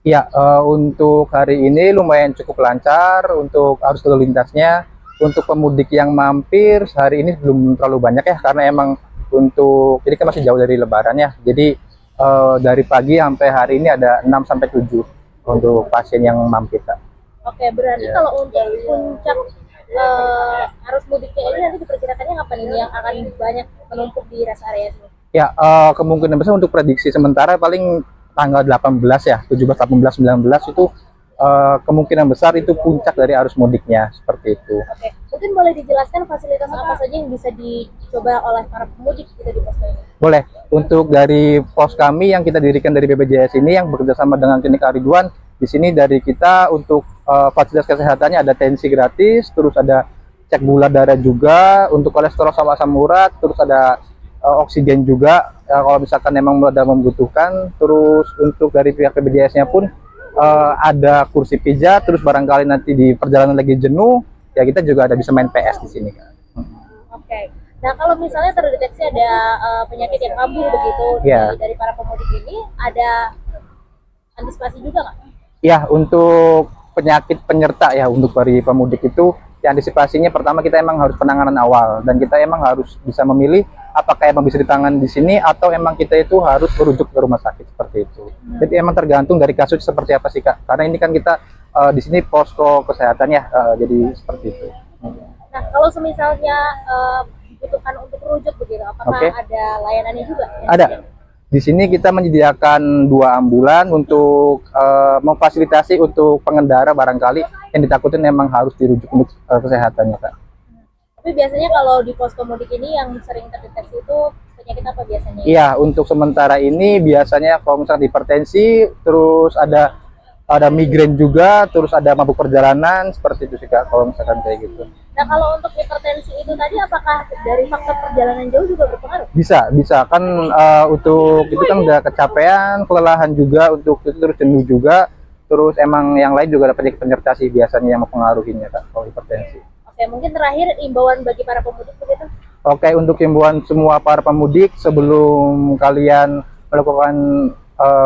Iya, untuk hari ini lumayan cukup lancar untuk arus lalu lintasnya. Untuk pemudik yang mampir hari ini belum terlalu banyak ya, karena emang untuk ini kan masih jauh dari Lebaran ya. Jadi dari pagi sampai hari ini ada 6 sampai 7 untuk pasien yang mampir, Kak. Oke, berarti Ya. kalau untuk puncak arus mudiknya ini nanti diperkirakannya kapan ini yang akan banyak menumpuk di rest area ini? Ya, kemungkinan besar untuk prediksi sementara paling tanggal 18 ya, 17, 18, 19 itu kemungkinan besar itu puncak dari arus mudiknya, seperti itu. Oke, mungkin boleh dijelaskan fasilitas apa saja yang bisa dicoba oleh para pemudik gitu di posko ini? Boleh. Untuk dari pos kami yang kita dirikan dari BPJS ini yang bekerjasama dengan Klinik Ariduan, di sini dari kita untuk fasilitas kesehatannya ada tensi gratis, terus ada cek gula darah juga, untuk kolesterol sama asam urat, terus ada oksigen juga kalau misalkan memang ada membutuhkan. Terus untuk dari pihak BPJS-nya pun ada kursi pijat, terus barangkali nanti di perjalanan lagi jenuh, ya kita juga ada bisa main PS di sini, Kak. Oke. Nah, kalau misalnya terdeteksi ada penyakit yang kambuh begitu Ya. dari para pemudik ini, ada antisipasi juga nggak? Ya, untuk penyakit penyerta ya untuk dari pemudik itu ya antisipasinya pertama kita emang harus penanganan awal dan kita emang harus bisa memilih apakah emang bisa ditangani di sini atau emang kita itu harus merujuk ke rumah sakit seperti itu. Jadi emang tergantung dari kasus seperti apa sih, Kak. Karena ini kan kita di sini posko kesehatan ya, jadi seperti itu. Nah, kalau semisalnya dibutuhkan untuk rujuk begitu, apakah Oke. ada layanannya juga? Ada. Di sini kita menyediakan 2 ambulan untuk memfasilitasi untuk pengendara barangkali yang ditakutin memang harus dirujuk untuk kesehatannya, Kak. Tapi biasanya kalau di posko mudik ini yang sering terdeteksi itu penyakit apa biasanya? Iya, untuk sementara ini biasanya kalau misalnya hipertensi, terus ada migrain juga, terus ada mabuk perjalanan, seperti itu sih, Kak, kalau misalkan kayak gitu. Nah, kalau untuk hipertensi itu tadi apakah dari faktor perjalanan jauh juga berpengaruh? Bisa kan untuk itu kan udah kecapean, kelelahan juga untuk itu, terus jenuh juga, terus emang yang lain juga ada penyakit penyerta sih biasanya yang mempengaruhinya, Kak, kalau hipertensi. Oke, mungkin terakhir imbauan bagi para pemudik begitu. Oke, untuk himbauan semua para pemudik sebelum kalian melakukan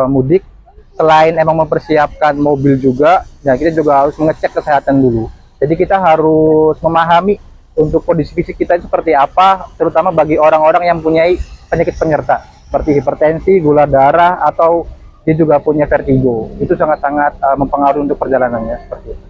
mudik, selain emang mempersiapkan mobil juga, ya kita juga harus mengecek kesehatan dulu. Jadi kita harus memahami untuk kondisi fisik kita itu seperti apa, terutama bagi orang-orang yang mempunyai penyakit penyerta seperti hipertensi, gula darah, atau dia juga punya vertigo. Itu sangat-sangat mempengaruhi untuk perjalanannya seperti itu.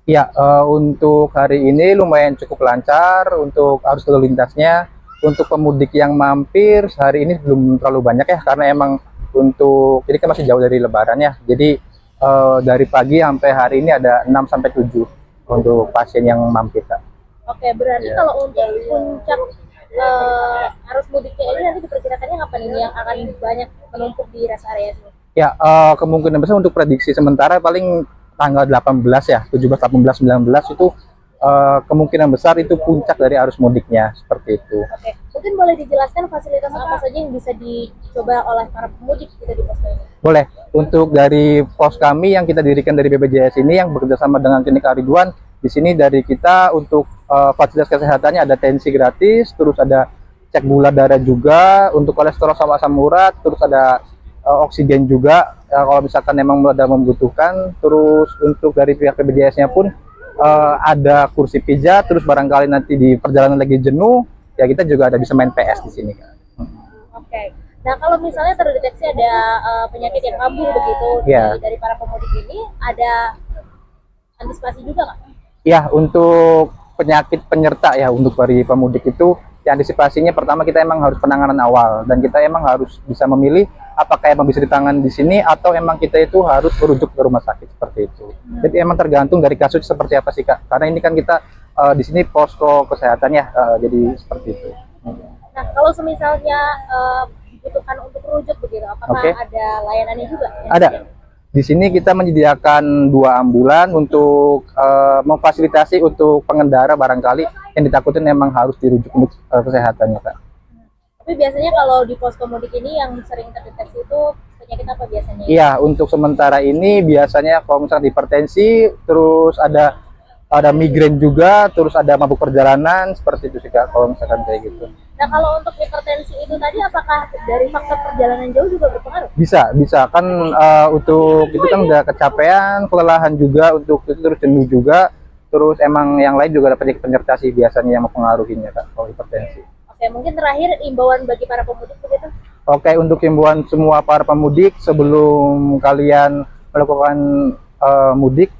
Ya, untuk hari ini lumayan cukup lancar untuk arus lalu lintasnya. Untuk pemudik yang mampir hari ini belum terlalu banyak ya, karena emang jadi kan masih jauh dari Lebaran ya. Jadi dari pagi sampai hari ini ada 6 sampai 7 untuk pasien yang mampir, Kak. Oke, berarti Ya. kalau untuk puncak arus mudiknya ini nanti diperkirakannya kapan ini yang akan banyak menumpuk di rest area sini? Ya, kemungkinan besar untuk prediksi sementara paling tanggal 18 ya, 17, 18, 19 itu kemungkinan besar itu puncak dari arus mudiknya, seperti itu. Oke, mungkin boleh dijelaskan fasilitas apa saja yang bisa dicoba oleh para pemudik gitu di posko ini? Boleh. Untuk dari pos kami yang kita dirikan dari BPJS ini yang bekerja sama dengan Klinik Ridwan, di sini dari kita untuk fasilitas kesehatannya ada tensi gratis, terus ada cek gula darah juga, untuk kolesterol sama asam urat, terus ada oksigen juga kalau misalkan memang ada membutuhkan. Terus untuk dari pihak BPJS-nya pun ada kursi pijat, terus barangkali nanti di perjalanan lagi jenuh, ya kita juga ada bisa main PS di sini, Kak. Oke. Nah, kalau misalnya terdeteksi ada penyakit yang kambuh begitu Ya. dari para pemudik ini, ada antisipasi juga nggak? Ya, untuk penyakit penyerta ya untuk dari pemudik itu ya antisipasinya pertama kita emang harus penanganan awal, dan kita emang harus bisa memilih apakah emang bisa ditangani di sini atau emang kita itu harus merujuk ke rumah sakit, seperti itu. Jadi emang tergantung dari kasus seperti apa sih, Kak. Karena ini kan kita di sini posko kesehatan ya, jadi seperti itu. Nah, kalau semisalnya dibutuhkan untuk rujuk begitu, apakah Oke. ada layanannya juga? Ada. Di sini kita menyediakan 2 ambulan untuk memfasilitasi untuk pengendara barangkali yang ditakutin memang harus dirujuk untuk kesehatannya, Kak. Tapi biasanya kalau di posko mudik ini yang sering terdeteksi itu penyakit apa biasanya? Iya, untuk sementara ini biasanya kalau misalnya hipertensi, terus ada migrain juga, terus ada mabuk perjalanan, seperti itu sih, Kak, kalau misalkan kayak gitu. Nah, kalau untuk hipertensi itu tadi apakah dari faktor perjalanan jauh juga berpengaruh? Bisa kan untuk itu kan udah kecapean, kelelahan juga untuk itu, terus jenuh juga, terus emang yang lain juga ada penyakit penyerta sih biasanya yang mempengaruhinya, Kak, kalau hipertensi. Oke, mungkin terakhir imbauan bagi para pemudik begitu. Oke, untuk himbauan semua para pemudik sebelum kalian melakukan mudik,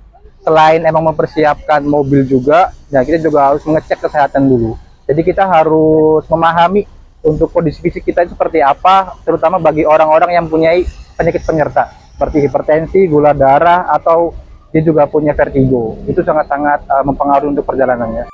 selain emang mempersiapkan mobil juga, ya kita juga harus mengecek kesehatan dulu. Jadi kita harus memahami untuk kondisi fisik kita itu seperti apa, terutama bagi orang-orang yang mempunyai penyakit penyerta seperti hipertensi, gula darah, atau dia juga punya vertigo. Itu sangat-sangat mempengaruhi untuk perjalanannya.